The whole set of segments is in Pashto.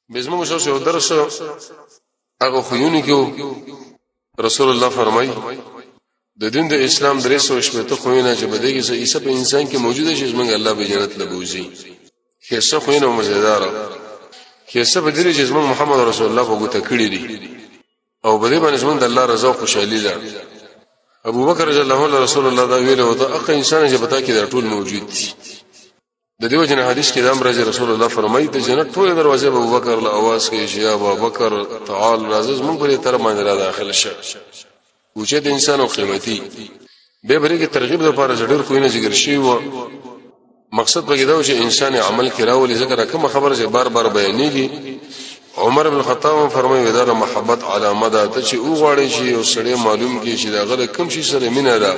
بزمو شو درس هغه خيوني کې رسول الله فرمای د دین د اسلام درې سو شپته خوینه چې بده کې عیسی په انسان کې موجوده شي زمونږ الله به جنت لبوزي خیسه خوینه مزیدار خیسه په دې چې زمونږ محمد رسول الله په ګوته کړی دي او بده باندې زمونږ د الله رضا او خوشحالي ده ابو بکر رضی الله عنه رسول الله دا ویله او دا اخ انسان چې پتا کې دا ټول موجود دي د دیو جن حدیث کې د امر رسول الله فرمایي د جنت ټول دروازه ابو بکر له आवाज کې شي ابو بکر تعال رازز مونږ په طرف باندې را داخل شه وجه د انسان او قیمتي به بری کې ترغیب لپاره جوړ خوینه ذکر شي او مقصد پکې دا و چې انسان عمل کراولي ذکر کوم خبره چې بار بار بیانېږي عمر بن الخطاب فرمایي دا محبت علامه ده ته چې او غواړي چې او سړی معلوم کی چې دا غره کم شي سره مینه ده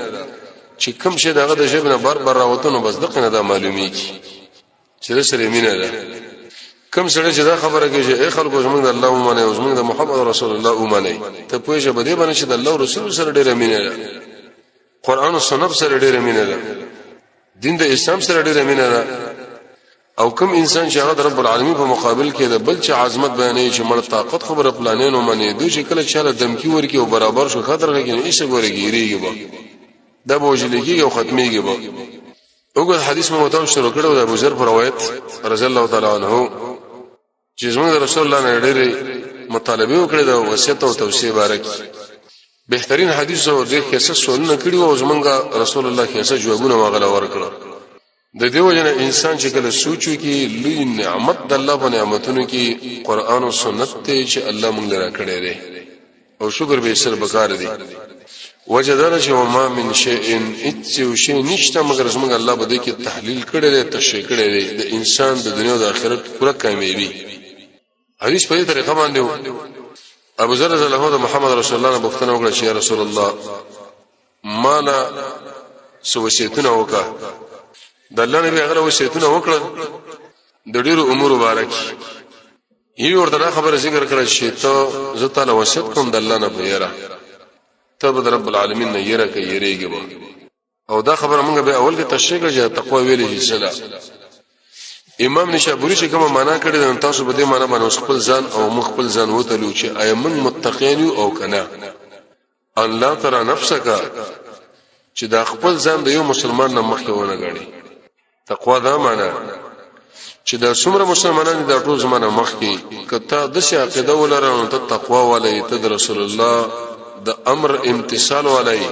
چې کم شي داغه د جبنه بار بار راوتنو بس دغه نه دا معلومیږي چې سره مینه ده کم سره چې دا خبره کوي چې اي خلکو زمونږ د الله ومنه او زمونږ د محمد رسول الله ومنه ته پوهې چې بده باندې چې د الله رسول سره ډېره مینه ده قران او سنت سره ډېره مینه ده دین د اسلام سره ډېره مینه ده او کوم انسان چې هغه رب العالمین په مقابل کې د بل چې عظمت بیانې چې مړ طاقت خبره پلانینو منی دوی چې کله چاله دمکی ورکی او برابر شو خطر کې نه ایسه ګورګیریږي به دا بوجلېږي او ختميږي به وګور حدیث مو متو شروع کړو د ابو ذر پر روایت رضی الله تعالی عنہ چې زموږ رسول الله نه ډېر مطالبه وکړي د وصیت او توصیه بارک بهترین حدیث او د کیسه سنن کړي او زمونږ رسول الله کیسه جوابونه واغله ورکړه د دیو جن انسان چې کله سوچو کې لوی نعمت د الله په نعمتونو کې قران او سنت ته چې الله مونږ را کړی دی او شکر به سر بکار دی وجدار چې وما من شيء اتسو شيء نشته مگر زمونږ الله بده کې تحلیل کړی دی تشریح کړی دی د انسان د دنیا او د آخرت پوره کامیابی حدیث په دې طریقه باندې ابو ذر رضی الله عنه محمد رسول الله نه بوښتنه وکړه چې یا رسول الله مالا سوسیتونه وکړه د الله نبی هغه وصیتونه وکړه د ډیرو امور مبارک یی ورته خبره ذکر کړه چې ته زه تعالی وصیت کوم د الله نه پیرا ته به رب العالمین نه یره کوي یریږي او دا خبره موږ به اول کې تشریح کړه چې تقوا ویلې صلا امام نشابوری چې کومه معنا کړی د تاسو په دې معنا باندې خپل ځان او مخبل ځان وتلو چې ايمن متقین او کنا ان لا ترى نفسك چې دا خپل ځان د یو مسلمان نه مخکې ونه غړي تقوا دا معنا چې دا څومره مسلمانان د ټول زمانه مخکې کته د شي عقیده ولرنه ته تقوا ولای ته د رسول الله د امر امتثال ولای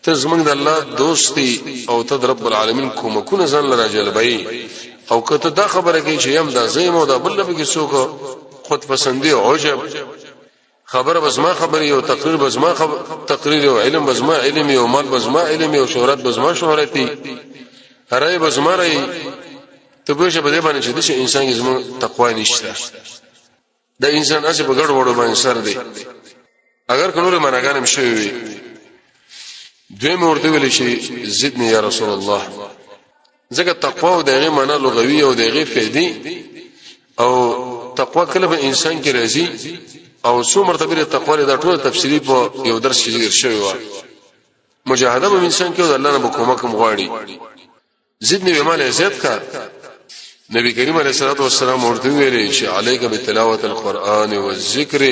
ته زمونږ د الله دوستي او ته رب العالمین کومکونه ځان لره جلبای او کته دا خبره کوي چې یم دا زیم او دا بل به کې څوک خود پسندي او عجب خبره بزما خبري او تقریر بزما تقریر او علم بزما علم او مال بزما علم او شهرت بزما شهرتي هرای بزما رای ته به په دې باندې چې د انسان کې زمو تقوا نشته د انسان اسه په ګډ وړو باندې سر دی اگر کله مناګان هم شوی وي دوی مرته ویل شي زدنی یا رسول الله ځکه تقوا او دغه معنا لغوي او دغه فعلی او تقوا کله په انسان کې راځي او څو مرتبه تقوا له ټول تفصیلی په یو درس کې ذکر شوی و مجاهده به انسان کې د الله نه کومک مغواړي زدنی بمال زیات کا نبی کریم علیه الصلاه والسلام ورته ویلي چې علیک بتلاوت القرآن والذکر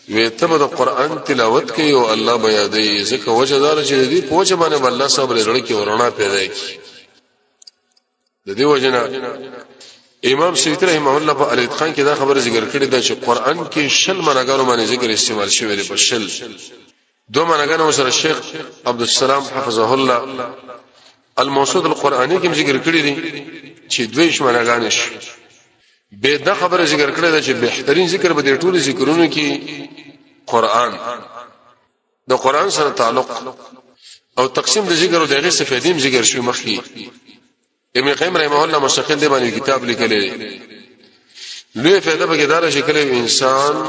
ویته د قرآن تلاوت کوي او الله بیا دی ځکه وجدار چې دی په وجه باندې الله صبر لري کې ورونه پیدا کی د دې وجنه امام سیوطی رحمه الله په الاتقان کې دا خبره ذکر کړې ده چې قرآن کې شل مناګانو باندې ذکر استعمال شوی دی په شل دو مناګانو سره شیخ عبدالسلام حفظه الله الموسود القرآنی کې ذکر کړی دی چې دوی شمناګان شي به دا خبره ذکر کړی ده چې بهترین ذکر به د ټولو ذکرونو کې قرآن د قرآن سره تعلق او تقسیم د ذکر او دغه صفاتیم ذکر شوی مخکې ابن قیم رحمه الله مستقل دی باندې کتاب لیکلی لوی فائدہ به دار شکل انسان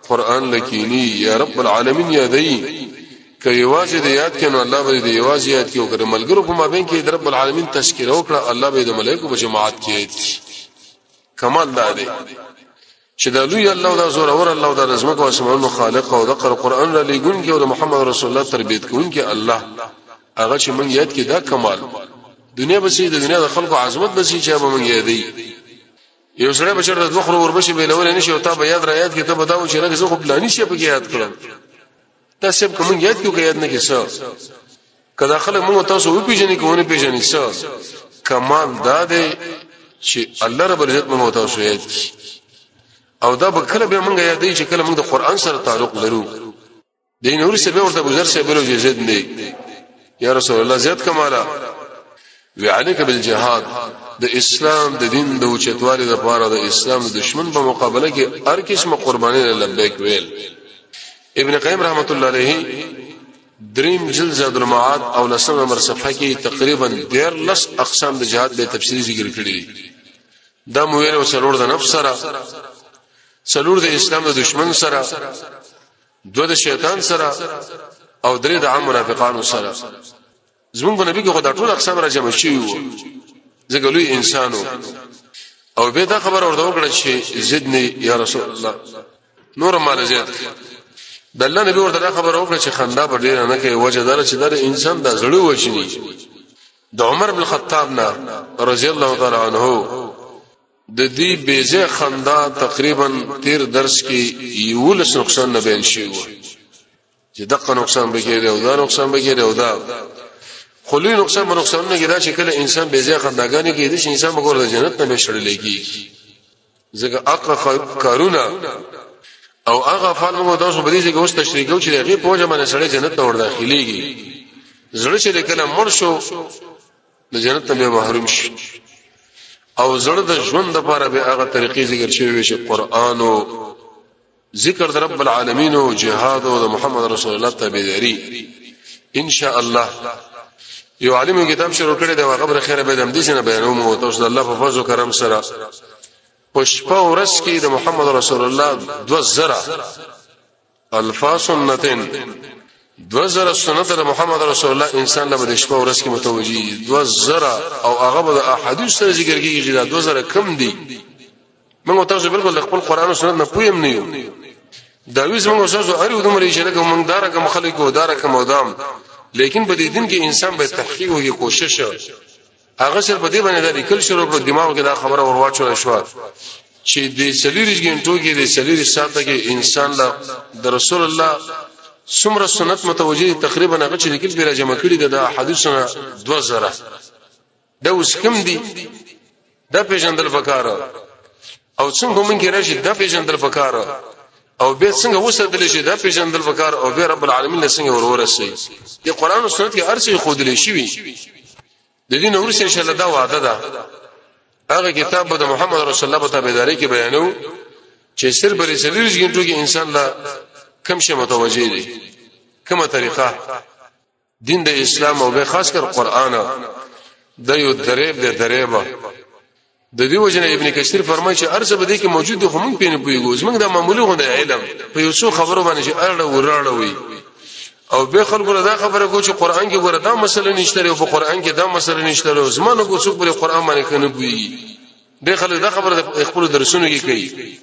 قرآن لکینی یا رب العالمین یادی که یوازې د یاد کینو الله به د یوازې یاد کیو کړه ملګرو په مابین کې د رب العالمین تذکر وکړه الله به د ملائکه په جماعت کې کمال ده چې د لوی الله دا زور اور الله دا رزمک او اسمانو خالق او د قرآن را لګون کې او د محمد رسول الله تربیت کوون کې الله هغه چې مونږ یاد کې دا کمال دنیا بسې د دنیا د خلکو عظمت بسې چې به مونږ یادې یو سره بشر د دوه خرو وربشي بیلول نشي او تا به یاد را یاد کې ته بداو چې راګه زه خو پلاني شي په کې یاد کړم دا سب کوم یاد کیو کې یاد نه کیسه کله خلک موږ تاسو و پیژنې کوونه پیژنې څه کمال دا دی چې الله رب عزت موږ تاسو یاد کی او دا به کله به موږ یادې چې کله موږ د قران سره تعلق لرو دین ورسې به ورته گذر شه بلو زید نه یا رسول الله زیات کماله وعليك بالجهاد د اسلام د دین د اوچتوالي د پاره د اسلام د دشمن په مقابله کې هر قسمه قرباني لبیک ویل ابن قیم رحمت الله علیه دریم جلد زاد المعاد او لسم نمبر صفحه کې تقریبا 13 اقسام د جهاد به تفصیلی ذکر کړی دا مویل او سلور د نفس سره سلور د اسلام د دشمن سره دو د شیطان سره او درې د عام منافقانو سره زمونږ په نبی کې خدای ټول اقسام را جمع شي وو زګلوی انسانو او به دا خبر ورته وکړه چې زدنی یا رسول الله نور مال زیات د الله نبی ورته خبر وکړه چې خندا په ډیر نه کوي وجه دار چې در انسان د زړه وښني د عمر بن الخطاب نه رضی الله تعالی عنہ د دې بیزه خندا تقریبا 13 درس کې یو لس نقصان نه بیان شي وو چې دغه نقصان به کېږي او دا نقصان به کېږي او دا خلوی نقصان نه کېدا چې کله انسان بیزه خنداګانی کې د انسان مګور د جنت نه بشړل کېږي ځکه اقا کارونه او هغه فعل موږ تاسو په دې کې اوس تشریح کوو چې هغه په وجه باندې سړی جنت ته ور داخليږي زړه چې کله مړ شو د جنت نه محروم شي او زړه د ژوند لپاره به هغه طریقې ذکر شوی شي قران او ذکر د رب العالمین او جهاد او د محمد رسول الله تابعداري ان شاء الله یو عالم کتاب شروع کړی دا خبره خیره به دم دي چې نه بیانوم او تاسو د الله په فضل او کرم سره پشپا ورس کې د محمد رسول الله 2000 الفاظ سنتين 2000 سنت د محمد رسول الله انسان له د شپه ورس کې متوجي 2000 او هغه د احادیث سره ذکر کیږي دا 2000 کم دي موږ تاسو بالکل خپل قران او سنت نه پویم نه یو دا ویس موږ تاسو اړیو دومره چې لکه موږ دارا کوم خلکو دارا کوم ودام لیکن په دې دین کې انسان به تحقیق وکړي کوشش هغه سره په دې باندې د لیکل شروع په دماغ کې دا خبره ورواچول شو چې د سلیریش غنټو کې د سلیریش ساته کې انسان له د رسول الله څومره سنت متوجي تقریبا هغه چې لیکل به را جمع کړي د احادیثونه 2000 دا اوس کوم دي دا پیژندل پکاره او څنګه مونږ کې راشي دا پیژندل پکاره او به څنګه وسدل شي دا پیژندل پکاره او به رب العالمین له څنګه ورورسي د قران او سنت کې ارشي خودلې شي د دین اورس ان شاء الله دا وعده ده هغه کتاب د محمد رسول الله په تابعداري کې بیانو چې سر بری سلیریش غنټو کې انسان لا کم شي متوجي دي کومه طریقه دین د اسلام او به خاص کر قران د یو دریبه د دې وجنه ابن کثیر فرمایي چې ارزه بده کې موجود خو مونږ پینې پویګو زمونږ د معمولی غو د علم په یو څو خبرو باندې چې اړه وراړه وي او به خلکو دا خبره کو چې قران کې ګوره دا مسله نشته او په قران کې دا مسله نشته او زمانه کو څوک په قران باندې کنه پوي به خلک دا خبره د خپل درسونو کې کوي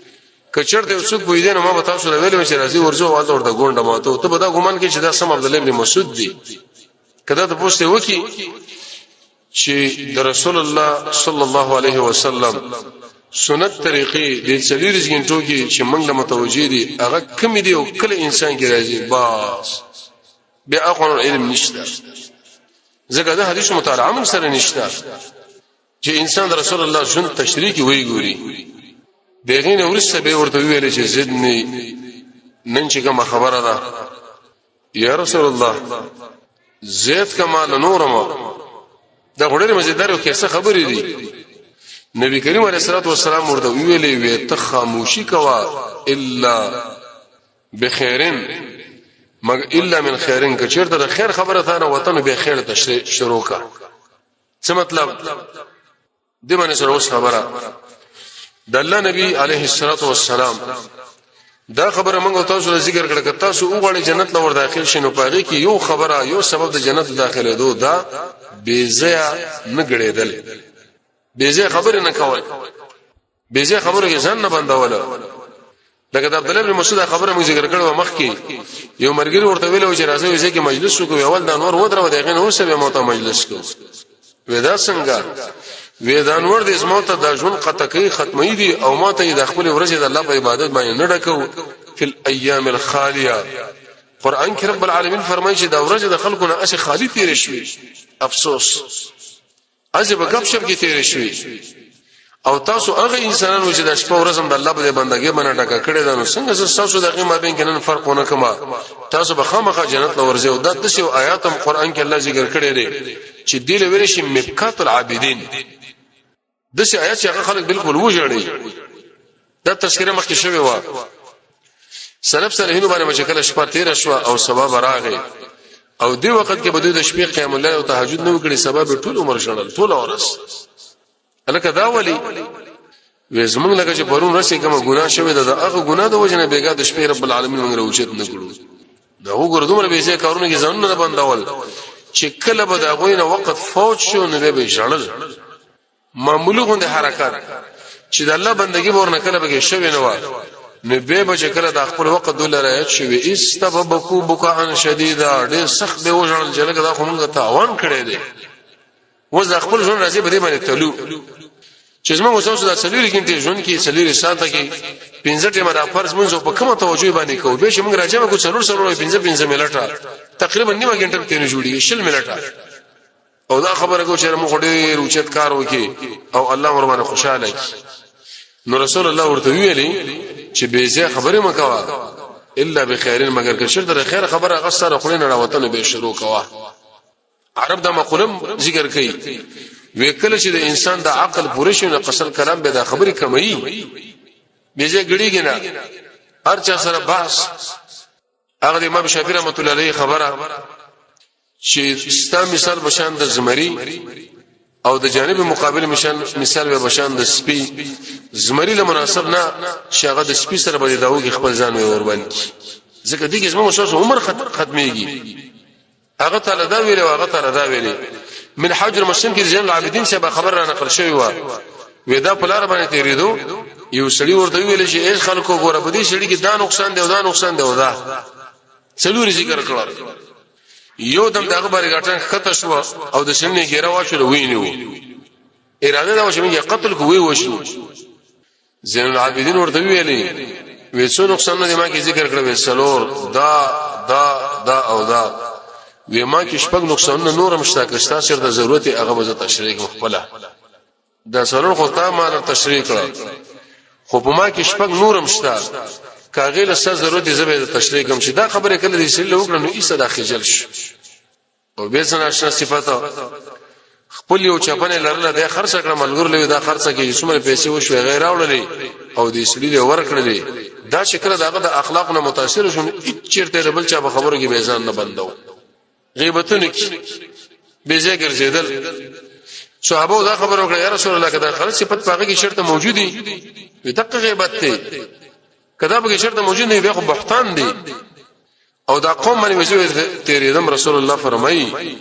کچرته څوک پوي دي نو ما بتاو شو ویل چې راځي ورځو واځ ورته ګونډه ماته ته به دا ګومان کې چې دا سم عبد الله ابن مسعود دی کدا ته پوښتنه وکي چې د رسول الله صلی الله علیه وسلم سنت طریقې د سلیریز غنټو کې چې موږ له متوجي دي هغه کم دي او کله انسان کې راځي باس به اخون علم نشته زګه دا حدیث مطالعه من سره نشته چې انسان د رسول الله جن تشریح کې وی ګوري دغه نه ورسته به ورته ویل چې زدنی نن چې کوم خبره ده یا رسول الله زید کمال نورما دا غوړې مزیدار او کیسه خبرې دي نبی کریم علیه الصلاه والسلام ورته ویلې وې ته خاموشي کوا الا بخیرن مگر الا من خیرن که چیرته د خیر خبره ته نه وطن به خیر ته شروع کا څه مطلب دې باندې سره اوس خبره د الله نبی علیه الصلاه والسلام دا خبره موږ تاسو ذکر کړه که تاسو وګورئ جنت لور داخل شینو پاږي کې یو خبره یو سبب د جنت داخله دو دا بیزیا نه غړېدل بیزیا خبره نه کول بیزیا خبره کې ځان نه بندول لکه د عبد الله بن مسعود خبره موږ ذکر کړو مخ کې یو مرګري ورته ویلو چې راځي چې مجلس وکړو اول دا نور ودرو دغه نو سبه موته مجلس کو ودا څنګه وېدانور د اسمو ته د ژوند قطکی ختمي دي او ماته د خپل ورځې د الله په عبادت باندې نه ډکو فی الايام الخاليه قران کې رب العالمین فرمایي چې دا ورځ د خلکو نه اسی خالی تیر شي افسوس ازه په غب شپ کې تیر شي او تاسو هغه انسانانو چې د شپه ورځ د الله په بندګۍ باندې ډکا کړي دا نو څنګه تاسو دغه مابین کې نن فرق ونه کما تاسو به خامخا جنت لورځي او د تاسو آیات هم قران کې الله ذکر کړی دی چې دی له ویل شي مبکات العابدین دغه آیات چې هغه خلک بالکل وژړي دا تذکرہ مخکې شوی و سلف صالحینو باندې مشکل شپه تیر شو او سبب راغی او دی وخت کې بده د شپې قیام الله او تهجد نو کړي سبب ټول عمر شړل ټول اورس الکه دا ولی وزمن لکه چې پرون رسې کوم ګناه شوی دا هغه ګناه د وجنه بیګا د شپې رب العالمین موږ راوچت نه کړو دا وګوره دومره به ځای کارونه کې ځان نه بندول چې کله به دا غوینه وخت فوت شو نه به شړل معمولی غوند حرکت چې د الله بندگی ورنه کله به شوی نه و نو به به کله د خپل وخت دولار ایت شوی استببکو بکان شدیدا ډېر سخت به وژړل چې لکه دا خو موږ ته اوان کړی دی وز خپل ژوند راځي به دې باندې تلو چې زموږ وسوسه د سلوري کې ژوند کې سلوري ساته کې 15 ټیمه د فرض منځ په کومه توجه باندې کوو به چې موږ راځي کو سلور 15 منټه تقریبا نیمه غنټه کې نه جوړیږي 10 منټه او دا خبره کو چې موږ ډېر اوچت کار وکي او الله وربانه خوشاله کی نو رسول الله ورته ویلي چې به زه خبره مکوا الا بخير مگر که شر در خیر خبره غسر خلین راوتنه به شروع کوا عرب دا مقولم ذکر کوي وکله چې د انسان د عقل پوره شي نو قصل کلام به دا خبره کمي به زه غړيږي نه هر چا سره بحث هغه امام شافعي رحمت الله علیه خبره چې ستا مثال بشان د زمری او د جانب مقابل مثال به بشان د سپي زمری له مناسب نه شاغه د سپي سره به داوږي خپل ځان ور باندې ځکه دغه زموږ شاو عمر ختميږي هغه تعالی دا ویلي هغه تعالی دا ویلي من حجر مسلم کې زین العابدین څخه خبر را نقل شوی و ودا په لار باندې تیریدو یو سړی ورته ویل چې اې خلکو ګوره په دې سړی کې دا نقصان دی او دا نقصان دی او دا څلوري ذکر کړل یو دم دغه باندې غټن خطه شو او د سنې ګیره واچول وینیو اراده دا چې موږ قتل کوی وشو زین العابدین ورته ویلي وېڅو نقصان نه دی ما کې ذکر کړو سلور دا او دا وې ما کې شپږ نقصان نور مشتا کستا سر د ضرورت هغه به تشریح مخبله دا سلور خو تا ما تشریح کړ خو په ما کې شپږ نور مشتا کاغه له سر ضرورت زبې تشریح کوم چې دا خبره کله دې سره وکړه نو ایسه داخل شي او به څنګه شنه صفاته خپل یو چپنه لرله د خرڅ کړه ملګر لوي دا خرڅه کې څومره پیسې وشو غیر راوړلې او دې سړي له ورکړلې دا شکل داغه د اخلاق نه متاثر شون چیرته بل چا په خبرو کې بیزان نه بندو غیبتونه کې بیزه ګرځیدل صحابه دا خبر وکړه یا رسول الله کدا خرڅ صفت پاګه کې شرط موجودي وي دغه غیبت ته کدا به شرط موجود نه وي خو بهتان دي او دا قوم باندې وځي تیرېدم رسول الله فرمایي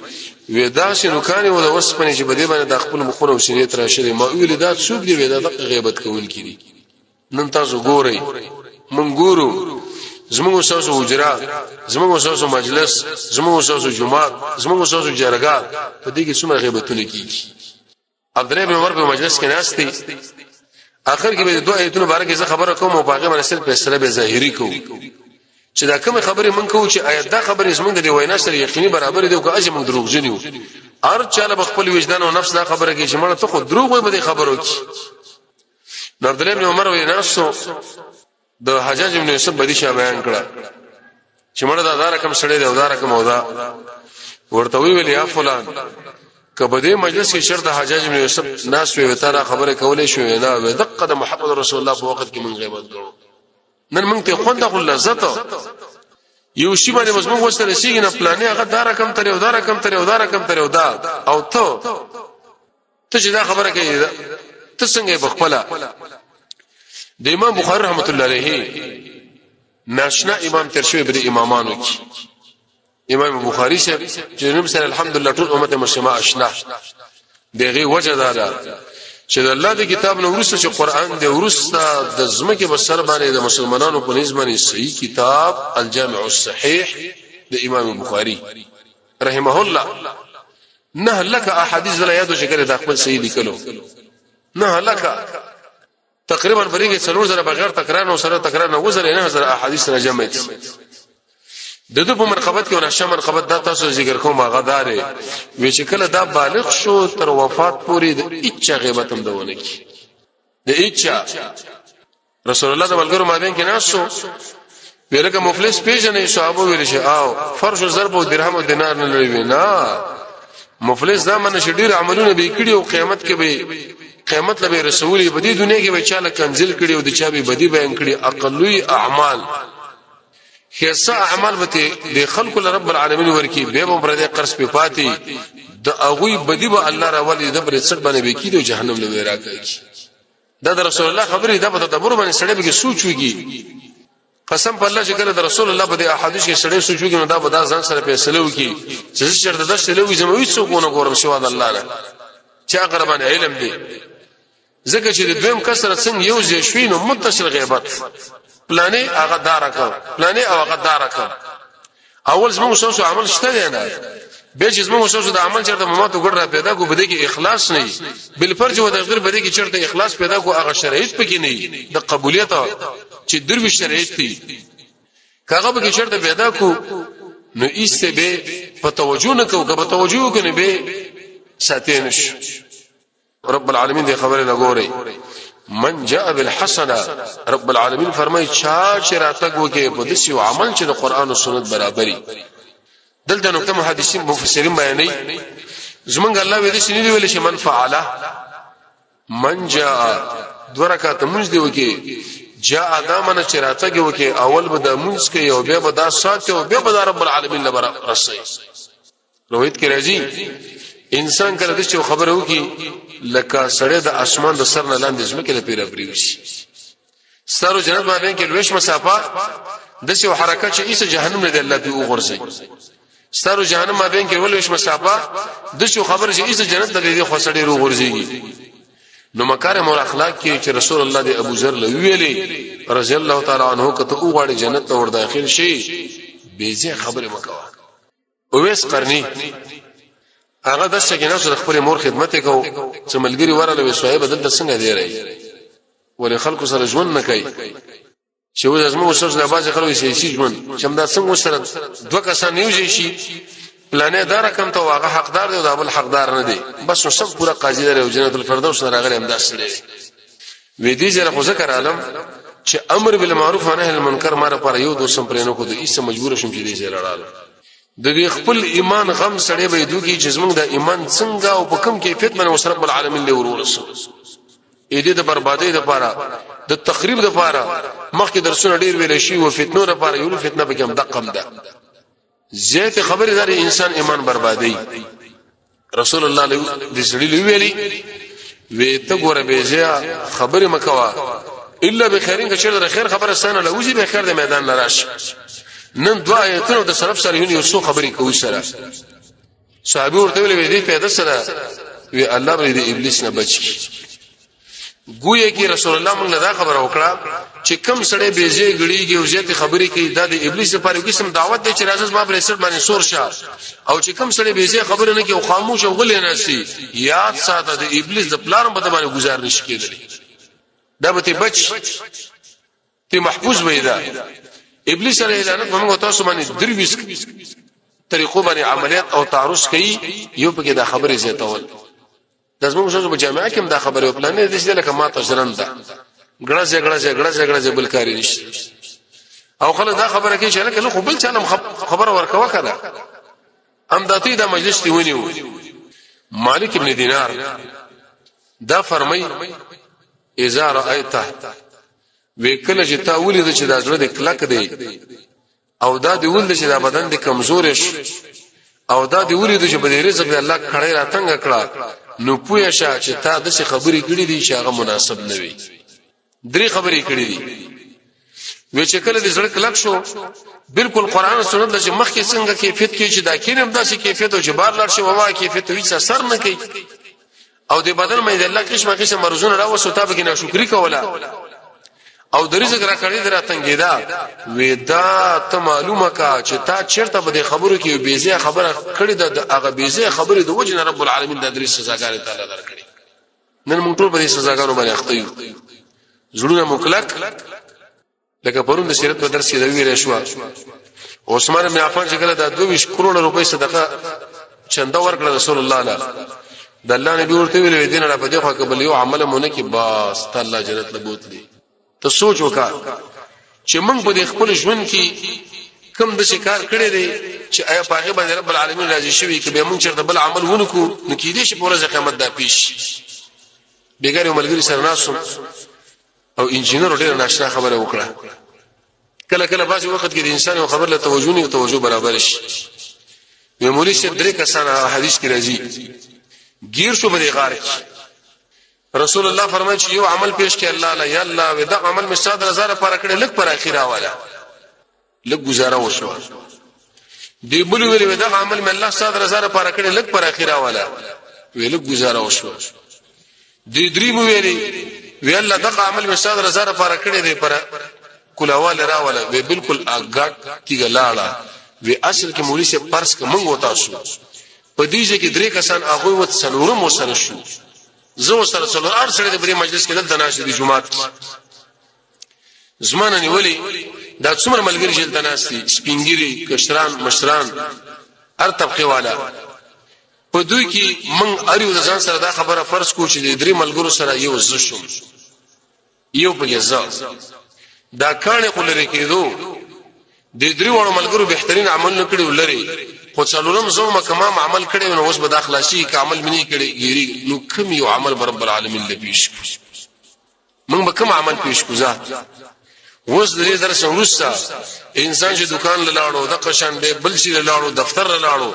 ودا شنو کاني و د وسپنې چې بده باندې د خپل مخونه او شریعت راشي ما ویل دا څوک دی ودا د غیبت کوون کړي نن تاسو ګورئ مونږ ګورو زموږ وسوسه حجرات زموږ وسوسه مجلس زموږ وسوسه جمعه زموږ وسوسه جرګه په دې کې څومره غیبتونه کیږي عبدالله بن عمر په مجلس کې ناشتي اخر کې به دوه ایتونو بارے کې خبره کوم او باغې باندې صرف فیصله به ظاهري کوم چې دا کوم خبره مونږ کوو چې آیت دا خبره زموږ د وینا سره یقیني برابر دی او که موږ دروغ جنیو هر چاله خپل وجدان او نفس دا خبره کې چې مړه ته خو دروغ وي به خبرو کې عبدالله بن عمر وی ناسو د حجاج بن یوسف بدی شاه بیان کړه چې مړه دا رقم سړی دی او دا رقم او دا ورته ویل یا فلان کبه دې مجلس کې شرط حجاج بن یوسف ناس وی وتاره خبره کولې شو نه و دقه د محمد رسول الله په وخت کې من غیبت کړو نن موږ ته خوند خو لذت یو شی باندې مزمون وسره سیګ نه پلانې هغه دا رقم تر یو دا رقم تر یو دا رقم تر یو دا او ته چې دا خبره کوي ته څنګه بخپله د امام بخاری رحمت الله علیه ناشنا امام ترشوی بری امامانو کی امام بخاری سے جنوب سره الحمدلله ټول امت مسلمه آشنا دغه وجه دا چې الله د کتاب نو ورسره چې قران دی ورسره د زمکه بسر باندې د مسلمانانو په نسبت صحیح کتاب الجامع الصحیح د امام بخاری رحمه الله نه لک احادیث ولا یادو شکر د خپل صحیح لیکلو نه لک تقریبا بریګه څلور زره بغیر تکرار نو سره تکرار نه وزره نه زره احادیث را جمع دي دغه په مرقبت کې ونشه مرقبت دا تاسو ذکر کوم هغه دار وی چې کله دا بالغ شو تر وفات پورې د اچا غیبت هم دونه کی د اچا رسول الله د بلګرو مابین کې ناسو ورګه مفلس پیژنې صحابه ویل شي او فرش ضرب او درهم او دینار نه لري نه مفلس دا من شډیر عملونه به کړي او قیامت کې به قیامت لبه رسول په دې دنیا کې به چاله کنزل کړي او د چا به بدی بیان کړي اقلوی اعمال خیسه اعمال به د خلق رب العالمین ورکی به مبرده قرض په پاتې د اغوی بدی به الله را ولي د بر څټ باندې به کیدو جهنم له راکړي دا د رسول الله خبرې دا په تدبر باندې سړی به سوچ وږي قسم په الله چې کله د رسول الله په احادیث کې سړی سوچ وږي نو دا به دا ځان سره فیصله وکي چې شرط د سلوي زموي څوک نه ګورم شو د الله نه چې قربان علم دی ځکه چې د دویم کسر څنګه یو ځای شوی نو متصل غیبت پلانې هغه دارکم پلانې او هغه دارکم اول زموږ سوسو عمل شته دی نه به چې زموږ سوسو د عمل چرته مماتو ګډ را پیدا کو بده کې اخلاص نه بل فرج او تقدیر بده کې چرته اخلاص پیدا کو هغه شرایط پکې نه د قبولیت چې دروي شرایط دي کاغه به کې چرته پیدا کو نو ایسته به په توجه نه کو په توجه کنه به ساتینش رب العالمین دې خبره لګوري من جاء بالحسنه رب العالمین فرمای چا چې راتګ وکي په دې یو عمل چې د قران او سنت برابرۍ دلته نو کوم حدیثین مفسرین بیانوي زمونږ الله وې دې سنې ویل شي من فعل من جاء درکات منځ دی وکي جاء دامن چې راتګ وکي اول به د منځ کې او بیا به د سات او بیا به د رب العالمین لپاره رسي روایت کې راځي انسان کله د څه خبره وکي لکه سړی د اسمان د سر نه لاندې ځمکې له پیره پریوشي ستارو جنت باندې کې لويش مسافه د څه حرکت چې ایسه جهنم نه دی الله په وګرځي ستارو جهنم باندې کې ولويش مسافه د څه خبره چې ایسه جنت د دې خو سړی وګرځي نو مکارم او اخلاق کې چې رسول الله د ابو ذر له ویلي رضی الله تعالی عنہ کته وګړي جنت ته ور داخل شي بیزه خبره مکوا اویس قرنی هغه د شګینو سره خپل مور خدمت کو چې ملګری وراله وسوي بدل د څنګه دی راي ولې خلکو سره ژوند نه کوي چې و زموږ سره د باز خلکو سیاسي ژوند چې دا څنګه سره دوه کسان نیوځي شي پلانې دار کم ته واغه حقدار دی او بل حقدار نه دی بس سب پورا قاضي دی او جنت الفردوس نه راغلی امداس دی وې دې زره خو ذکر عالم چې امر بالمعروف و نهي عن المنکر ماره پر یو دوسم پرېنو کو د ایسه مجبور شوم چې دې زره رااله د دې خپل ایمان غم سړی به دوی چې زمونږ د ایمان څنګه او په کوم کیفیت باندې رب العالمین له ورسو اې دې د بربادۍ لپاره د تخریب لپاره مخکې درسونه ډیر ویل شي او فتنو لپاره یو فتنه به کوم دقم ده زیات خبره دار انسان ایمان بربادي رسول الله دې سړي ویلي وې ته ګوره به زیا خبره مکوا الا بخيرین که چیرې خیر خبره سنه لوځي به خیر د میدان لراش نن دعا ایتونو د سلف سره یو څو خبرې کوي سره صحابه ورته ویلي دې پیدا سره وی الله به دې ابلیس نه بچي ګویا کې رسول الله موږ دا خبره وکړه چې کم سړی بیزه غړيږي او ځته خبرې کوي دا د ابلیس لپاره یو قسم دعوت دی چې راځي ما پر سر باندې سور شه او چې کم سړی بیزه خبرې نه کوي او خاموش او غلې نه سي یاد ساته د ابلیس د پلان په باندې گزار نشي کېدلی دا به ته بچ ته محفوظ وې دا ابلیس علیه لعنت موږ تاسو باندې درويس طریقو باندې عملیات او تعرض کوي یو پکې دا خبرې زیاتول د زموږ شوزو په جامعه کې دا خبره پلان دي چې لکه ما تجربه ده غړځه بل کاری نشته او خلک دا خبره کوي چې لکه خو بل چانه خبره ورکوه کړه امداتي دا مجلس دی ونیو مالک ابن دینار دا فرمای اذا رايته وکله چې تا ولید چې دا زړه د کلک دی او دا دی ولید چې دا بدن دی کمزورش او دا دی ولید چې په رزق دی الله کړه را څنګه کړه نو پوهه شه چې تا د څه خبرې کړې دي چې هغه مناسب نه وي درې خبرې کړې دي و چې کله د زړه کلک شو بالکل قران او سنت د مخکې څنګه کیفیت کې چې دا کینم داسې کیفیت او جبار لار شي وما کیفیت هیڅ اثر نه کوي او د بدن مې د الله قسمه مرزونه راوسو تا به کې ناشکری کوله او د رزق را کړی دراتنګې دا ودا ته معلومه کا چې تا چیرته به خبرو کې بیزه خبره کړی د هغه بیزه خبره د وجه رب العالمین د درې سزاګانې تعالی درکړي نن موږ ټول به سزاګانو باندې اخته یو زړونه مکلک لکه پرون د سیرت په درس کې دا ویل شو عثمان بن عفان چې کله د 22 کروڑ روپۍ صدقه چنده ورکړه رسول الله له د الله نبی ورته ویل دین را په دغه قبل یو عمل مونږ کې باس تعالی جنت له بوتلی ته سوچ وکړه چې موږ په خپل ژوند کې کوم د شکار کړی دی چې آیا پاغه باندې رب العالمین راضي شوی کې به موږ چرته بل عمل ونکو نو کې دې شي په ورځ قیامت دا پیش بیګر ملګری سره ناسو او انجینر ډېر ناشنا خبره وکړه کله کله بعض وخت کې د انسان یو خبر له توجه برابر شي یو مولوی شه درې کسان حدیث کې راځي گیر شو بری غار رسول الله فرمایي چې یو عمل پیش کړي الله لا یا الله ودا عمل می 7000 پر کړي لک پر اخیره والا لک گزاره وشو دی بل ویل ودا عمل می الله 7000 پر کړي لک پر اخیره والا ویل گزاره وشو دی درې مو ویلي وی الله دغه عمل می 7000 پر کړي دی پر کلاوال راواله وی بالکل اگاټ کیګه لاړه وی اصل کې مولوی سے پرس کوم وتا شو په دې چې درې کسان هغه وت سنورم وسره شو زو سره څلور ار سره د بری مجلس کې دلته ناشې د جمعات زمانه نیولې دا څومره ملګری چې دلته ناشې سپینګری کشران مشران هر طبقه والا په دوی کې من اړیو د ځان سره دا خبره فرض کو چې د درې ملګرو سره یو زشم یو په جزا دا کانه کولري کېدو د درې وړو ملګرو بهترین عمل نه کړی ولري خو څلورم زومه کمام عمل کړي نو اوس به د اخلاصي ک عمل منی کړي ګيري نو کوم یو عمل رب العالمین له پیش موږ به کوم عمل پیش کوزا اوس د دې درس ورسته انسان چې دکان لاړو د قشان به بل شي لاړو دفتر لاړو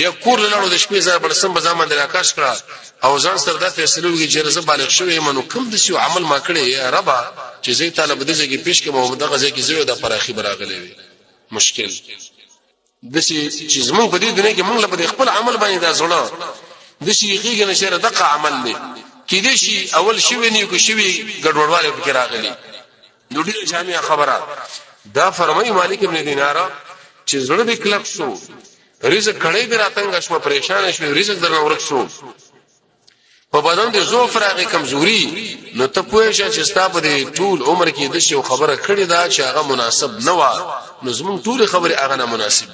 یا کور لاړو د شپې ځای بلسم بزامه د راکاش کړه او ځان سره د فیصلو کې جرزه بالغ شوی منو کوم د شو عمل ما کړي یا ربا چې زه طالب د ځای کې پیش کوم او دغه ځای کې زه د پراخي براغلې وي مشکل د شي چې زمون په دې دنیا کې موږ له خپل عمل باندې دا زړه د شي یقین نشه دغه عمل نه کې دې شي اول شوی نه کو شوی ګډوډواله فکر راغلي نو ډېر جامع خبره دا فرمایي مالک ابن دینار چې زړه دې کلک شو رزق کړي دې راتنګ شو پریشان شو رزق درنه ورک شو په بدن دې زوف راغی کمزوري نو ته پوه شې چې ستاسو د ټول عمر کې د شی خبره کړي دا چې هغه مناسب نه و نو زمون ټول خبره هغه نه مناسب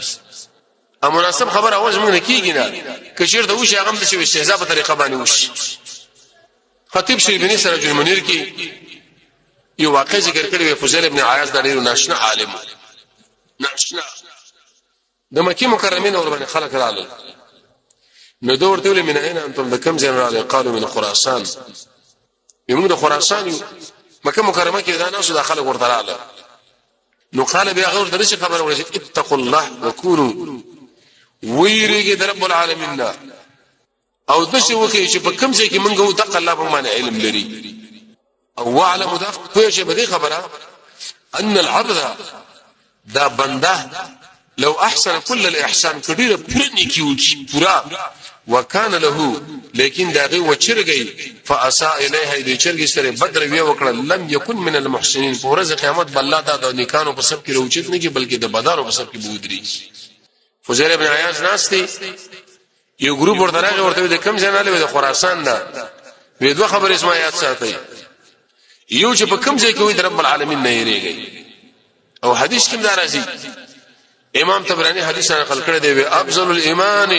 ا مناسب خبره اول زمون نه کیږي نه کشیر د وشي هغه د شی استهزاء په طریقه باندې وشي خطیب شیبانی سره جن منیر کې یو واقع ذکر کړی و فضیل ابن عیاض د ډیرو ناشنا عالم ناشنا د مکه مکرمه اور باندې خلق رااله نو دور ته من اين انتم بكم جنرال قالوا من خراسان يمون د خراسان مکه مکرمه کې دا ناس داخله ورته رااله نو قال بیا غور درشه خبر ورته اتقوا الله وكونوا ويرګي د رب العالمین او دشي وکي چې په کوم ځای کې مونږ د الله په معنی علم لري او علم دا خو شي به خبره ان العبد دا بنده لو احسن كل الاحسان كبيره پرني کیږي پورا وکانه له لیکن داغه وچرګي فاساء الیه دې چرګي سره بدر وی وکړه لم یکن من المحسنین پورز قیامت بل تا د نیکانو په سب کې روچت نه کې بلکې د بدارو په سب کې بودري فضیل ابن عیاض ناشتي یو ګروپ ورته د کم ځناله د خراسان نه وی دوه خبر اسما یاد ساتي یو چې په کم ځای کې وي د رب العالمین نه یریږي او حدیث کې دا راځي امام طبرانی حدیث نقل کړی دی افضل الايمان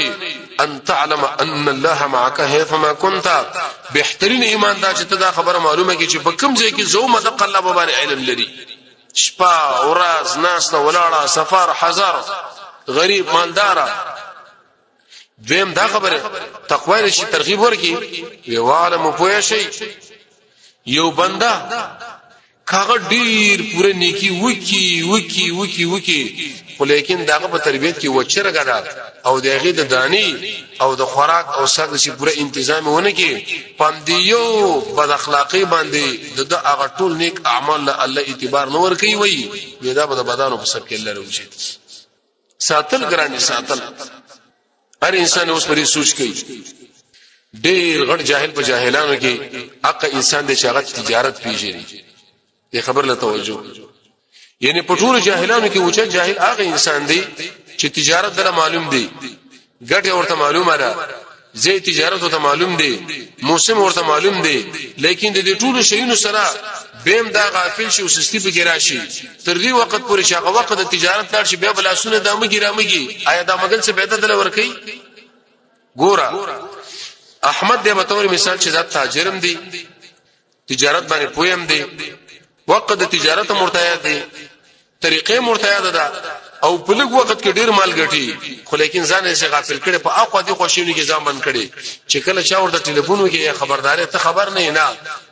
ان تعلم ان الله معك حيثما كنت بهترین ایمان دا چې ته دا خبره معلومه کی چې په کوم ځای کې زو مد قلب باندې علم لري شپه ورځ ناس نه ولاړه سفر حذر غریب مالدار دیم دا خبره تقوا لري ترغیب ورکی یو عالم پوهه شي یو بنده کاغه ډیر پوره نیکی وکی ولیکن داغه په تربیت کې وچرګا ده او دغه د دانی او د خوراک او سګ شي پوره تنظیم ونه کې پاندیو بد اخلاقی باندې د هغه ټول نیک اعمال له الله اعتبار نور کوي وي دا به بدانو په سب کې الله روشي ساتل ګرانی ساتل هر انسان اوس پرې سوچ کوي ډیر غټ جاهل په جاهلانو کې حق انسان د شغت تجارت پیژني دې خبر له توجه یعنی په ټول جاهلانو کې وچه جاهل هغه انسان دی چې تجارت دله معلوم دی ګټه ورته معلومه ده زه تجارت ورته معلوم دی موسم ورته معلوم دی لیکن د دې ټول شیونو سره بهم دا غافل شي او سستی په راشي تر دې وخت پورې شاغه وخت د تجارت لار شي بیا بلاسونه د مګی رامګي آیا دا مګل څه پیدا دل ورکی ګورا احمد د بطور مثال چې ذات تاجرم دی تجارت باندې پویم دی وقت د تجارت مرتیاد دی طریقې مرتیاد ده او په لږ وخت کې ډیر مال ګټي خو لیکن ځان یې غافل کړي په اقوا دي خوشیونی کې ځان بند کړي چې کله چا ورته ټلیفون وکړي خبرداري ته خبر نه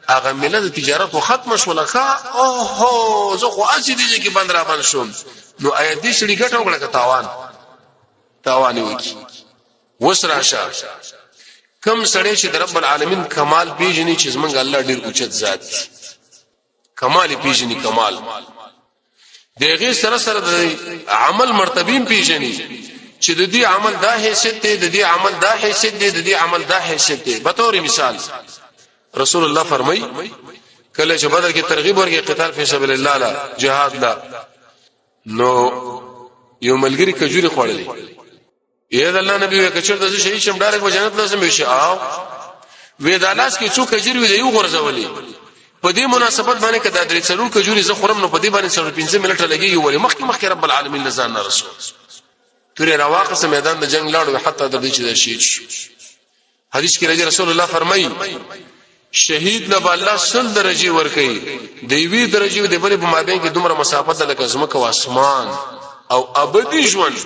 هغه ملت تجارت خو ختم شول ښا اوه زه خو اسی دي چې بند را باندې شوم نو آیت دې شړي ګټو کړه تاوان وکي وسراشه کم سړی چې رب العالمین کمال پیژني چې زمونږ الله ډیر اوچت ذات کمال پیژني کمال دغه سره سره د عمل مرتبین پیژني چې د دې عمل دا حیثیت دی د دې عمل دا حیثیت دی د دې عمل دا حیثیت دی به تور مثال رسول الله فرمای کله چې بدر کې ترغیب ورکړي قتال فی سبیل الله لا جهاد لا نو یو ملګری کجوري خوړلې یې د الله نبی وکړ د شهید شم ډایرک په جنت لازم شي او وې د لاس کې څوک کجوري وي یو غرزولې په دې مناسبت باندې کدا درې څلور کجوري زه خورم نو په دې باندې 15 منټه لګي ولی مخکې رب العالمین لزان رسول تورې راواقص میدان د جنگ لاړو حتی د دې چې د شهید حدیث کې رسول الله فرمایي شهید له الله سل درجه ور کوي دی وی درجه د بل په مابین کې دومره مسافت لکه زمکه او اسمان او ابدي ژوند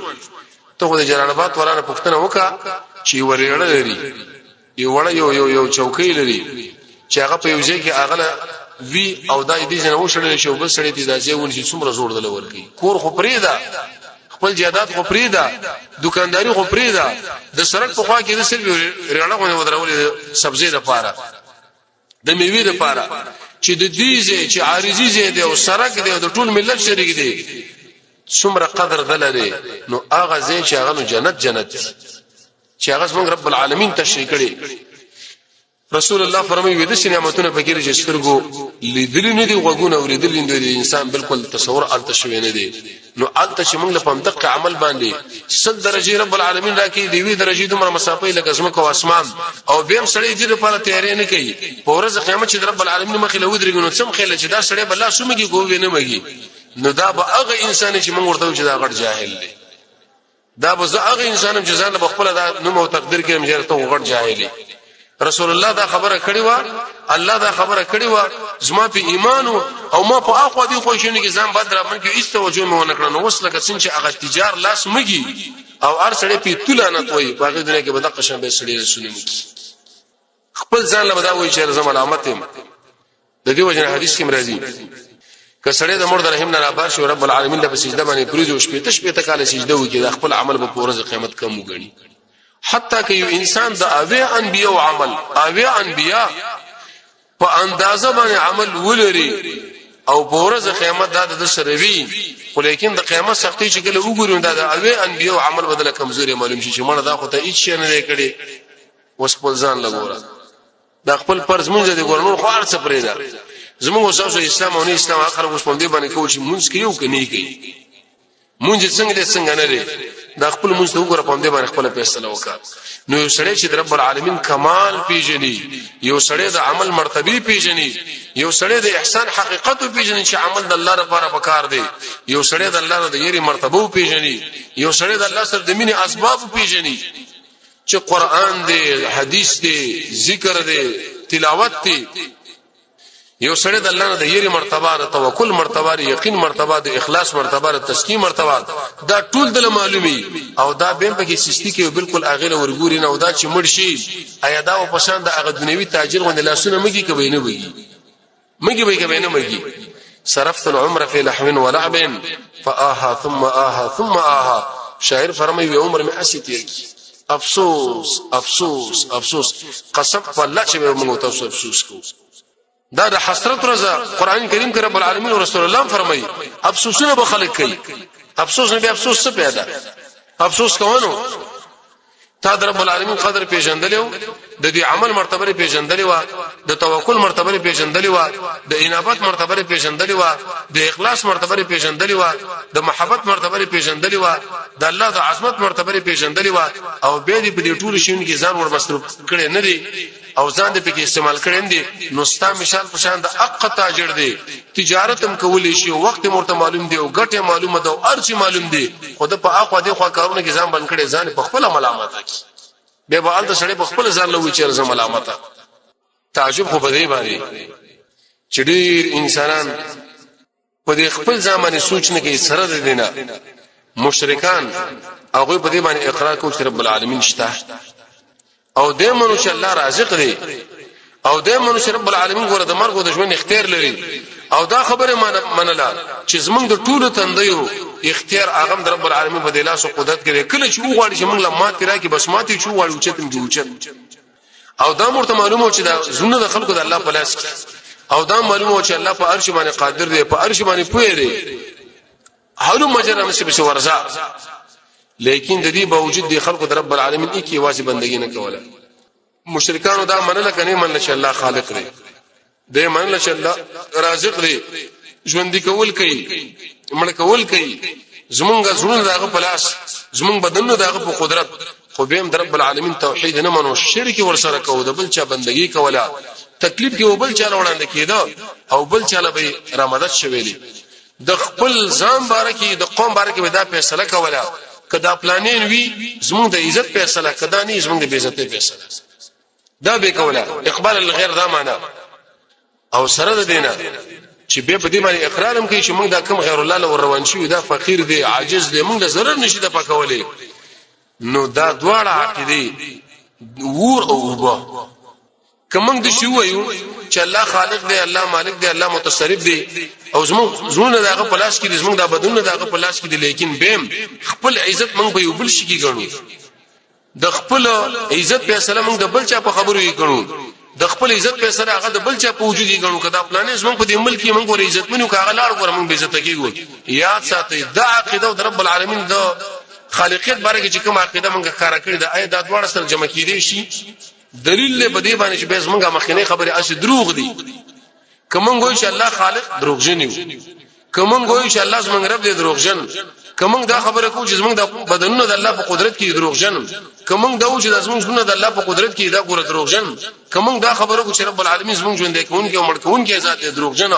ته د جلال آباد ورانه پښتنه وکا چې ورېړه لري یو چوکۍ لري چې هغه په یو ځای کې هغه وی او دای دې نه وشړل شو بس سړی دې داسې ونی چې څومره زور دل ورکی کور خو پریدا خپل جیادات خو پریدا دکانداری خو پریدا د سړک په خوا کې د سر ریړه غو ودرولې سبزی لپاره د میوې لپاره چې د دې چې عارضی زی دی او سړک دی او د ټول ملت شریک دی څومره قدر دلري نو هغه ځای چې هغه جنت چې هغه څنګه رب العالمین تشریح کړي رسول الله فرمایي د نعمتونو فکر چې سترګو لیدل نه دي غوګونه اوریدل نه دي انسان بالکل تصور الته شوی نه دي نو الته چې موږ په دقه عمل باندې 100 درجه رب العالمین راکې دی وی درجه دومره مسافه لکه زمکه او اسمان او بهم سړی دې لپاره تیارې نه کوي په ورځ قیامت چې رب العالمین مخې له ودرېږي نو څم خېل چې دا سړی بل سمږي ګوې نه مګي نو دا به هغه انسان چې موږ ورته چې دا غړ جاهل دی دا به هغه انسان چې ځان په خپل دا نوم او تقدیر کې مجرته غړ جاهل دی رسول الله دا خبره کړې و الله دا خبره کړې و زما په ایمان او ما په اخو دي خوښونه کې ځم بدر من کې استوجو مې ونه کړنو وسله کسن چې هغه تجار لاس مګي او ار سړی په تولانت وای په هغه دنیا کې به د قشن به سړی رسول خپل ځان له بدا وای چې زما علامت د دې وجه حدیث کې مرضی کسړی د مرد رحم نه رابار شو رب العالمین له سجده باندې پریزو شپته کاله سجده وکړي د خپل عمل په ورځ قیامت کم وګڼي حتی که یو انسان د اوی انبیاء او عمل اوی انبیاء په اندازه باندې عمل ولري او په ورځ قیامت د سروي خو لیکن د قیامت سختي چې کله وګورو د اوی انبیاء او عمل بدله کمزوري معلوم شي چې مړه دا خو ته هیڅ نه کړي وس په ځان لګوره د خپل فرض مونږ د ګورنور خو ارڅ پرې ده زموږ اوسه اسلام او نه اسلام اخر اوس په دې باندې کوم چې مونږ کیو کني کوي مونږ څنګه نه لري دا خپل مونږ ته وګوره په دې باندې خپل فیصله وکړه نو یو سړی چې رب العالمین کمال پیژني یو سړی د عمل مرتبه پیژني یو سړی د احسان حقیقت پیژني چې عمل د الله لپاره پکار دی یو سړی د الله د یری مرتبه پیژني یو سړی د الله سره د مینې اسباب پیژني چې قران دی حدیث دی ذکر دی تلاوت دی یو سړی د الله نه د یری مرتبه د توکل مرتبه د یقین مرتبه د اخلاص مرتبه د تسکین مرتبه دا ټول د معلومي او دا به په کې سستی کې بالکل اغله ورګوري نه او دا چې مرشي ایا دا په شان د هغه دنیوي تاجر غوند لاسونه مګي کوي نه مګي صرفت العمر في لحو ولعب فآها ثم آها ثم آها شاعر فرمایي عمر می اسیتیر افسوس افسوس افسوس قسم بالله چې موږ تاسو افسوس کوو دا د حسرت رضا قران کریم کې رب العالمین او رسول الله فرمایي افسوسونه به خلق کوي افسوس نه به افسوس څه پیدا افسوس کوونو تا د رب العالمین قدر پیژندلو د دې عمل مرتبه پیژندلو د توکل مرتبه پیژندلې و د انابت مرتبه پیژندلې و د اخلاص مرتبه پیژندلې و د محبت مرتبه پیژندلې و د الله د عظمت مرتبه پیژندلې و او به دې په دې ټول شیونو کې ځان ور مصرف کړي نه دي او ځان دې په کې استعمال کړي دي نو ستا مثال په شان د اق تاجر دی تجارت هم کولی شي وخت مرته معلوم دی او ګټه معلومه ده او ارچ معلوم دی خود په اقوا دي خو کارونه کې ځان بند کړي ځان په خپل ملامت کی به به الته سړی په خپل ځان لوي چې زما ملامت تعجب خو بده باندې چې ډیر انسانان په دې خپل ځامن سوچ نه کوي سره دینه مشرکان هغه په دې باندې اقرار کوي چې رب العالمین شته او دې منو چې الله رازق دی او دې منو چې رب العالمین ګوره د مرګ او د ژوند اختیار لري او دا خبره منله چې زمونږ د ټولو تندیو اختیار هغه د رب العالمین په دلاس او قدرت کې کله چې وغواړي چې موږ لمات راکې بس ماتي چې وغواړي چې تم جوړ او دا مرته معلومه چې دا زونه د خلقو د الله په لاس کې او دا معلومه چې الله په عرش باندې قادر دی په عرش باندې پوهه دی هرو مجرم نشي به ورزا لیکن د دې باوجود د خلقو د رب العالمین کې واجب بندګي نه کوله مشرکانو دا منل کني منل چې الله خالق دی دې منل چې الله رازق دی ژوند کول کوي مړ کول کوي زمونږ زړه دغه پلاس زمونږ بدن دغه په قدرت خو به هم رب العالمین توحید نه منو شرک ورسره کوو د بل چا بندگی کوله تکلیف کې وبل چا وړاندې کېده او بل چا به رامدد شویلی د خپل ځان بارکه د قوم بارکه دا فیصله کوله کدا پلانین وی زمونږ د عزت فیصله کدا نه زمونږ د بے عزت فیصله دا به کوله اقبال الغیر دا معنا او سره د دینه چې به په دې باندې اقرار هم کوي چې موږ دا کم غیر الله له روان شي دا فقیر دی عاجز دی موږ د ضرر نشي د پکولې نو دا دواړه عقیده ور او وبا کوم د شی وایو چې الله خالق دی الله مالک دی الله متصرف دی او زموږ دغه پلاس کې زموږ د بدن دغه پلاس کې دی لیکن بهم خپل عزت موږ په یو بل شي کې ګڼو د خپل عزت فیصله موږ د بل چا په خبرو یې ګڼو د خپل عزت فیصله هغه د بل چا په وجود یې ګڼو کدا پلان زموږ په دې ملک کې موږ ور عزت منو کاغه لاړ ور موږ به عزت کېږو یاد ساتئ دا عقیده د رب العالمین د خالقیت باره کې چې کوم عقیده موږ کار کړی دا آی دا دواړه سره جمع کېدي شي دلیل له بدی باندې چې به زمونږه مخکنی خبره اصل دروغ دي کوم غوي چې الله خالق دروغجن یو کوم غوي چې الله زمونږ رب دې دروغجن کوم دا خبره کو چې زمونږ د بدنونو د الله په قدرت کې دروغجن کوم دا و چې زمونږ ژوند د الله په قدرت کې دا ګوره دروغجن کوم دا خبره کو چې رب العالمین زمونږ ژوند کوون کې عمر کوون کې ذات دروغجن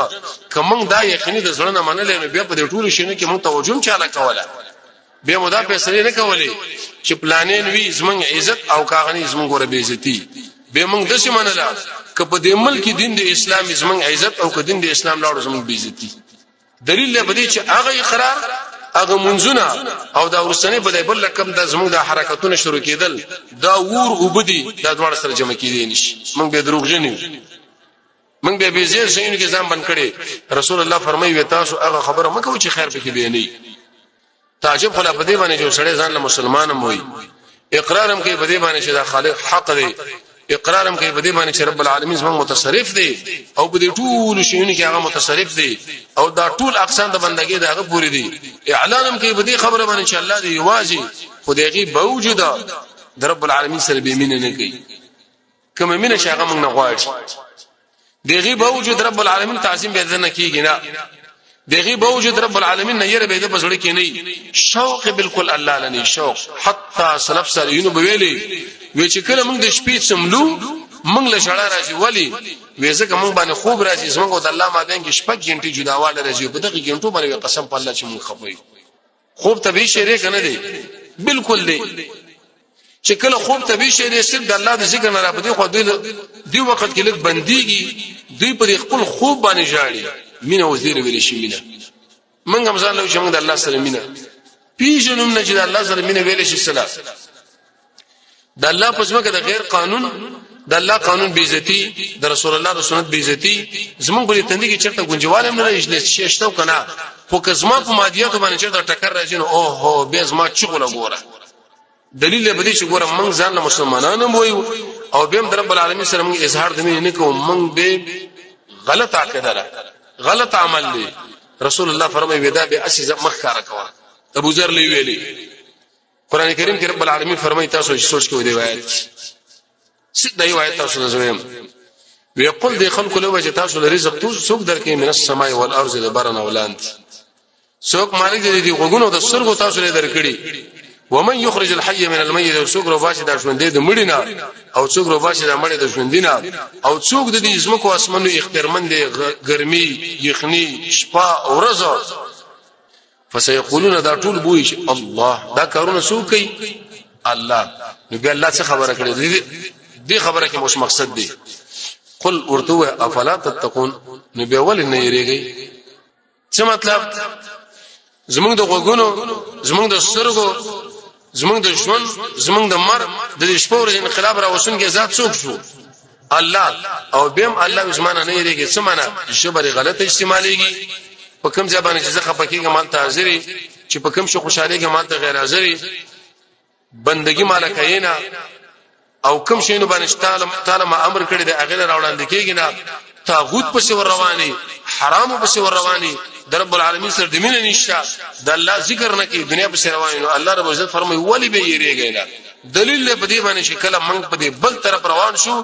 کوم دا یقیني د زړه نه منل نه بیا په دې ټولو شینو کې مون توجه چاله کوله به مدا فیصله نه کولې چې پلانین وی زمونږ عزت او کاغنی زمونږ ور به عزتي به مونږ د څه منله ک په دې ملک دین د اسلام زمونږ عزت او ک دین د اسلام لاړو زمونږ به عزتي دلیل له بدی چې هغه اقرار هغه منځونه او دا ورسنه بلې بل لکم د زمونږ د حرکتونو شروع کېدل دا ور وبدي دا دواړه سره جمع کېدي نشي مونږ به دروغجن یو مونږ به بيزیر شینو کې ځان بند کړي رسول الله فرمایي تاسو هغه خبره مکو چې خیر پکې به نه تعجب خلا په دې باندې جو سړی ځان له مسلمانم وي اقرار هم کوي په دې باندې چې دا خالق حق دی اقرار هم کوي په دې باندې چې رب العالمین زموږ متصرف دی او په دې ټول شیونو کې هغه متصرف دی او دا ټول اقسام د بندګۍ دغه پوری دي اعلان هم کوي په دې خبره باندې چې الله دی یوازې خدایي موجوده د رب العالمین سره به مینه نه کوي کوم مینه چې هغه موږ نه غواړي دغه موجود رب العالمین تعظیم به نه کیږي نه دغه باوجود رب العالمین نه یره به د بزړی کې نه شوق بالکل الله لنی شوق حتی سلف سالینو بویلی وی چې کله موږ د شپې سملو موږ له شړا راځي ولی وې ځکه موږ باندې خوب راځي زموږ د الله مابین کې شپږ غنټې جداواله راځي په دغه غنټو باندې قسم په الله چې موږ خپوي خوب طبيعي شری کنه دی بالکل دی چې کله خوب طبيعي شری صرف د الله د ذکر نه را پدې خو دی وخت کې لږ بنديږي دوی په خپل خوب باندې ژاړي مینه وزیر ویل شي مینه منګ هم ځان له چې موږ د الله سره مینه پیژنوم نه چې د الله سره مینه ویل شي سلام د الله په ځمکه د غیر قانون د الله قانون بی عزتی د رسول الله سنت بی عزتی زمونږ په تندې کې چرته گنجواله نه لري شیشتو کنه خو که زما په مادیات باندې چرته ټکر راځي نو اوه هو به زما چغله ګوره دلیل به دې چې ګوره موږ ځان له مسلمانانو وایو او به د رب العالمین سره موږ اظهار د مینې نه کوو موږ به غلط عقیده ده غلط عمل دی رسول الله فرمایي ودا به اساس مخکاره کوه ابو ذر لی ویلي قران کریم کې رب العالمین فرمایي تاسو سوچ کوئ دی روایت څه دی روایت تاسو زویم ويقول دي خلق له وجه تاسو رزق تو سوق درکې من السماء والارض لبرنا ولاند سوق مالک دې غوګونو د سرغو تاسو له درکړي ومن يخرج الحي من الميت سوق رو باشي د ژوندې د مړینا او سوق رو باشي د مړې د ژوندینا او سوق د دې اسمکو اسمنو اختیارمند ګرمي یخني شپه او ورځ فسيقولون دا ټول بوئ الله دا کارونه سوقي الله نو بیا الله څه خبره کړې دې خبره کې مش مقصد دی قل ورتوه افلا تتقون نو بیا ول نه یریږي څه مطلب زمونږ د غوګونو زمونږ د سترګو زمونږ د ژوند زمونږ د مر د شپور انقلاب را وسون کې ذات څوک شو الله او بهم الله زمانه نه یریږي څه معنا شبر غلط استعماليږي په کوم ځبانه چې زخه پکېږي مال ته حاضرې چې په کوم شو خوشاليږي مال ته غیر حاضرې بندگی مالکاینا او کوم شینو باندې تعالی ما امر کړی د اغه راوړاندې کېږي نه طاغوت په ور رواني حرام په ور رواني د رب العالمین سره د مين نشته د الله ذکر نه کوي دنیا په رواني نو الله رب عزت فرمایي ولی به یریږي نه دلیل په دې باندې چې کله موږ په دې بل طرف روان شو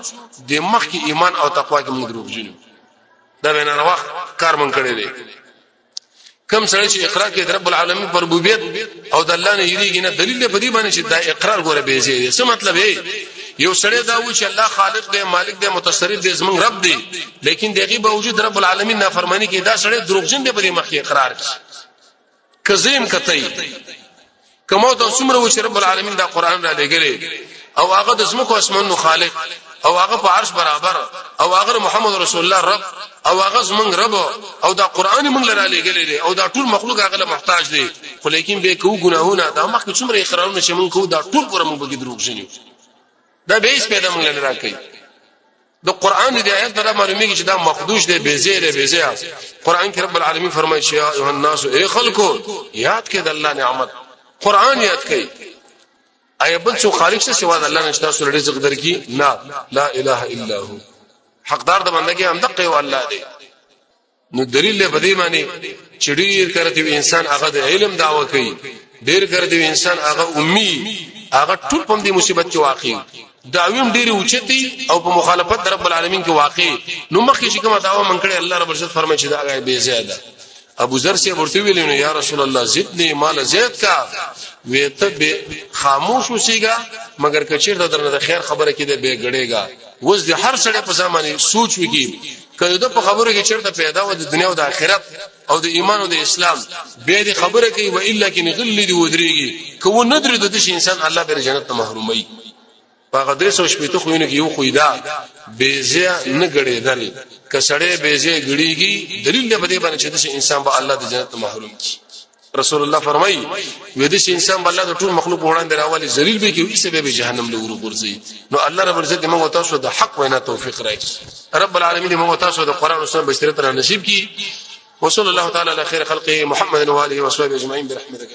د مخ کې ایمان او تقوا کې موږ دروغجنو دا به نه راوخ کار مونږ کړی دی کم سره چې اقرار کوي د رب العالمین پر ربوبیت او د الله نه یریږي نه دلیل په دې باندې چې دا اقرار ګوره به زی څه مطلب دی یو سړی دا و چې الله خالق دی مالک دی متصرف دی زمون رب دی لیکن دغه باوجود رب العالمین نافرمانی کوي دا سړی دروغجن دی په دې مخ کې اقرار کوي کزیم کتای کمو ته څومره و چې رب العالمین دا قران را لګره او هغه د زمکو اسمانو خالق او هغه په عرش برابر او هغه محمد رسول الله رب او هغه زمون رب او دا قران موږ لره لګره او دا ټول مخلوق هغه محتاج دی خو لیکن به کو ګناهونه دا مخ کې څومره اقرارونه چې موږ کو دا ټول پر موږ بګي دروغجن یو دا به هیڅ پیدا مونږ نه راکې د قران دی آیت دا معلومیږي چې دا مخدوش دی بیزه قران کې رب العالمین فرمایي چې یا ایه الناس ای خلقو یاد کړئ د الله نعمت قران یاد کړئ ایبل څو خالق څخه سوا د الله نشته سره رزق درکې نه لا اله الا هو حقدار د بندګي هم دقه او الله دی نو دلیل په دې معنی چې ډیر کرته انسان هغه د علم دعوه کوي ډیر کرته انسان هغه امي هغه ټول په دې مصیبت کې واقع دعویم ډیره اوچتي او په مخالفت رب العالمین کې واقع نو مخکې چې کومه دعوه منکړي الله رب عزت فرمایي چې دا غي به زیاده ابو ذر سے ورته ویل نو یا رسول الله زدنی مال زید کا ویته به خاموش وسیګا مگر کچیر درنه د خیر خبره کې ده به غړېګا وز د هر سړی په ځمانه سوچ وکي کله د په خبره کې چیرته پیدا و د دنیا او د آخرت او د ایمان او د اسلام به د خبره کوي و الا کې نغلی دی ودرېږي کو نه درې د شي انسان الله به جنت ته محرومي هغه درې سو شپته خو نه یو خویدا بیزه نه غړېدل کسړې بیزه غړېږي دلیل په دې باندې چې د انسان به الله د جنت ته محروم کی رسول الله فرمایي و دې انسان به الله د ټول مخلوق وړاندې راولي ذلیل به کې وي سبب جهنم له ورغورځي نو الله رب عزت موږ تاسو د حق وینا توفیق راکړي رب العالمین موږ تاسو د قران او سنت بشریت را نصیب کی وصلی الله تعالی علی خیر خلقه محمد و آله و صحبه اجمعین برحمتک